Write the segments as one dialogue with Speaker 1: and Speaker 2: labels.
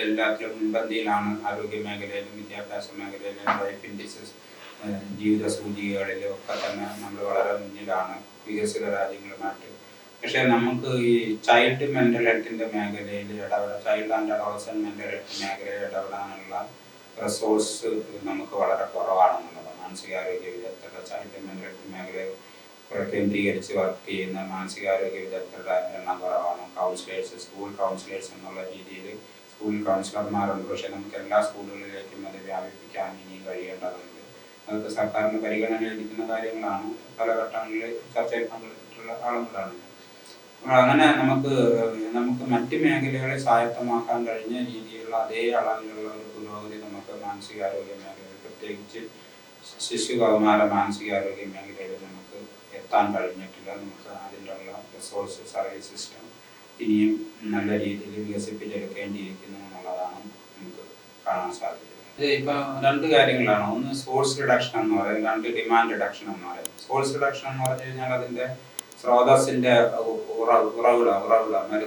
Speaker 1: എല്ലാത്തിലും മുൻപന്തിയിലാണ്. ആരോഗ്യ മേഖലയിലും വിദ്യാഭ്യാസ മേഖലയിലും ലൈഫ് ഇൻഡിസസ് ജീവിത സൂചികകളിലും ഒക്കെ തന്നെ നമ്മൾ വളരെ മുന്നിലാണ് വികസിത രാജ്യങ്ങളുമായിട്ട്. പക്ഷേ നമുക്ക് ഈ ചൈൽഡ് മെൻ്റൽ ഹെൽത്തിൻ്റെ മേഖലയിൽ child and adolescent mental health മേഖലയിൽ ഇടപെടാനുള്ള റിസോഴ്സ് നമുക്ക് വളരെ കുറവാണെന്നുള്ളത്. മാനസികാരോഗ്യ വിദഗ്ധരുടെ ചൈൽഡ് മെൻ്റൽ ഹെൽത്ത് മേഖലയിൽ കേന്ദ്രീകരിച്ച് വർക്ക് ചെയ്യുന്ന മാനസികാരോഗ്യ വിദഗ്ധരുടെ എണ്ണം കുറവാണ്. കൗൺസിലേഴ്സ്, സ്കൂൾ കൗൺസിലേഴ്സ് എന്നുള്ള രീതിയിൽ സ്കൂൾ കൗൺസിലർമാരുണ്ട്. പക്ഷേ നമുക്ക് എല്ലാ സ്കൂളുകളിലേക്കും അത് വ്യാപിപ്പിക്കാൻ ഇനിയും കഴിയേണ്ടതുണ്ട്. അതൊക്കെ സർക്കാരിൻ്റെ പരിഗണനയിലിരിക്കുന്ന കാര്യങ്ങളാണ്. പല ഘട്ടങ്ങളിൽ ചർച്ചയിൽ പങ്കെടുത്തിട്ടുള്ള ആളുകളാണ്. അങ്ങനെ നമുക്ക് മറ്റ് മേഖലകളെ സ്വായത്തമാക്കാൻ കഴിഞ്ഞ രീതിയിലുള്ള അതേ അളവിലുള്ള ഒരു പുരോഗതി നമുക്ക് മാനസികാരോഗ്യ മേഖലയിൽ, പ്രത്യേകിച്ച് ശിശു കൗമാര മാനസികാരോഗ്യ മേഖലയിൽ നമുക്ക് എത്താൻ കഴിഞ്ഞിട്ടില്ല. നമുക്ക് അതിൻ്റെ ഉള്ള റിസോഴ്സ് സർവീസ് സിസ്റ്റം ഇനിയും നല്ല രീതിയിൽ വികസിപ്പിച്ചെടുക്കേണ്ടിയിരിക്കുന്നു എന്നുള്ളതാണ് നമുക്ക് കാണാൻ സാധിക്കുന്നത്. ഇപ്പം രണ്ട് കാര്യങ്ങളാണ്. ഒന്ന് സോഴ്സ് റിഡക്ഷൻ എന്ന് പറയുന്നത്, രണ്ട് ഡിമാൻഡ് റിഡക്ഷൻ എന്ന് പറയുന്നത്. സോഴ്സ് റിഡക്ഷൻ എന്ന് പറഞ്ഞു കഴിഞ്ഞാൽ അതിൻ്റെ സ്രോതസ്സിൻ്റെ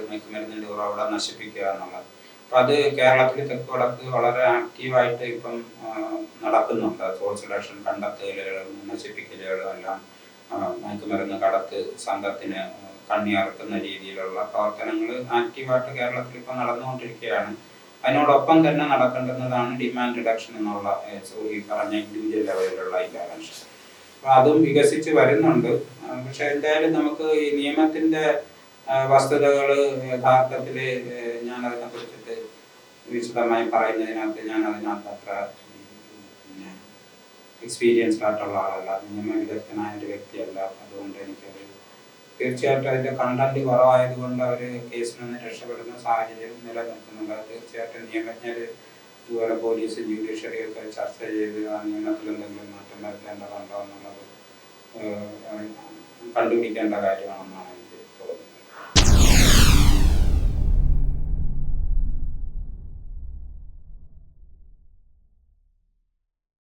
Speaker 1: മയക്കുമരുന്നിൻ്റെ ഉറവിടം നശിപ്പിക്കുക എന്നുള്ളത്. അപ്പം അത് കേരളത്തിൽ തെക്ക് വടക്ക് വളരെ ആക്റ്റീവായിട്ട് ഇപ്പം നടക്കുന്നുണ്ട്. സോഴ്സ് റിഡക്ഷൻ കണ്ടെത്തലുകളും നശിപ്പിക്കലുകളും എല്ലാം മയക്കുമരുന്ന് കടത്ത് സംഘത്തിന് കണ്ണിയറുക്കുന്ന രീതിയിലുള്ള പ്രവർത്തനങ്ങൾ ആക്റ്റീവായിട്ട് കേരളത്തിൽ ഇപ്പം നടന്നുകൊണ്ടിരിക്കുകയാണ്. അതിനോടൊപ്പം തന്നെ നടക്കേണ്ടുന്നതാണ് ഡിമാൻഡ് റിഡക്ഷൻ എന്നുള്ള ഈ പറഞ്ഞ ഇൻഡിവിജ്വൽ ലെവലിലുള്ള ഇൻ്റർവെൻഷൻ. അപ്പോൾ അതും വികസിച്ച് വരുന്നുണ്ട്. പക്ഷെ എന്തായാലും നമുക്ക് ഈ നിയമത്തിൻ്റെ വസ്തുതകൾ യഥാർത്ഥത്തിൽ ഞാനതിനെ കുറിച്ചിട്ട് വിശദമായി പറയുന്നതിനകത്ത് ഞാനതിനകത്ത് അത്ര എക്സ്പീരിയൻസ്ഡ് ആയിട്ടുള്ള ആളല്ല, നിയമവിദഗ്ധനായ ഒരു വ്യക്തിയല്ല. അതുകൊണ്ട് എനിക്കത് തീർച്ചയായിട്ടും അതിൻ്റെ കണ്ടന്റ് കുറവായതുകൊണ്ട് അവർ കേസിൽ നിന്ന് രക്ഷപ്പെടുന്ന സാഹചര്യം നിലനിൽക്കുന്നുണ്ട്. തീർച്ചയായിട്ടും നിയമജ്ഞർ ഇതുപോലെ പോലീസ്, ജുഡീഷ്യറി ഒക്കെ ചർച്ച ചെയ്ത് ആ നിയമത്തിൽ എന്തെങ്കിലും മാറ്റം വരുത്തേണ്ടതുണ്ടോ എന്നുള്ളത് കണ്ടുപിടിക്കേണ്ട കാര്യമാണെന്നാണ്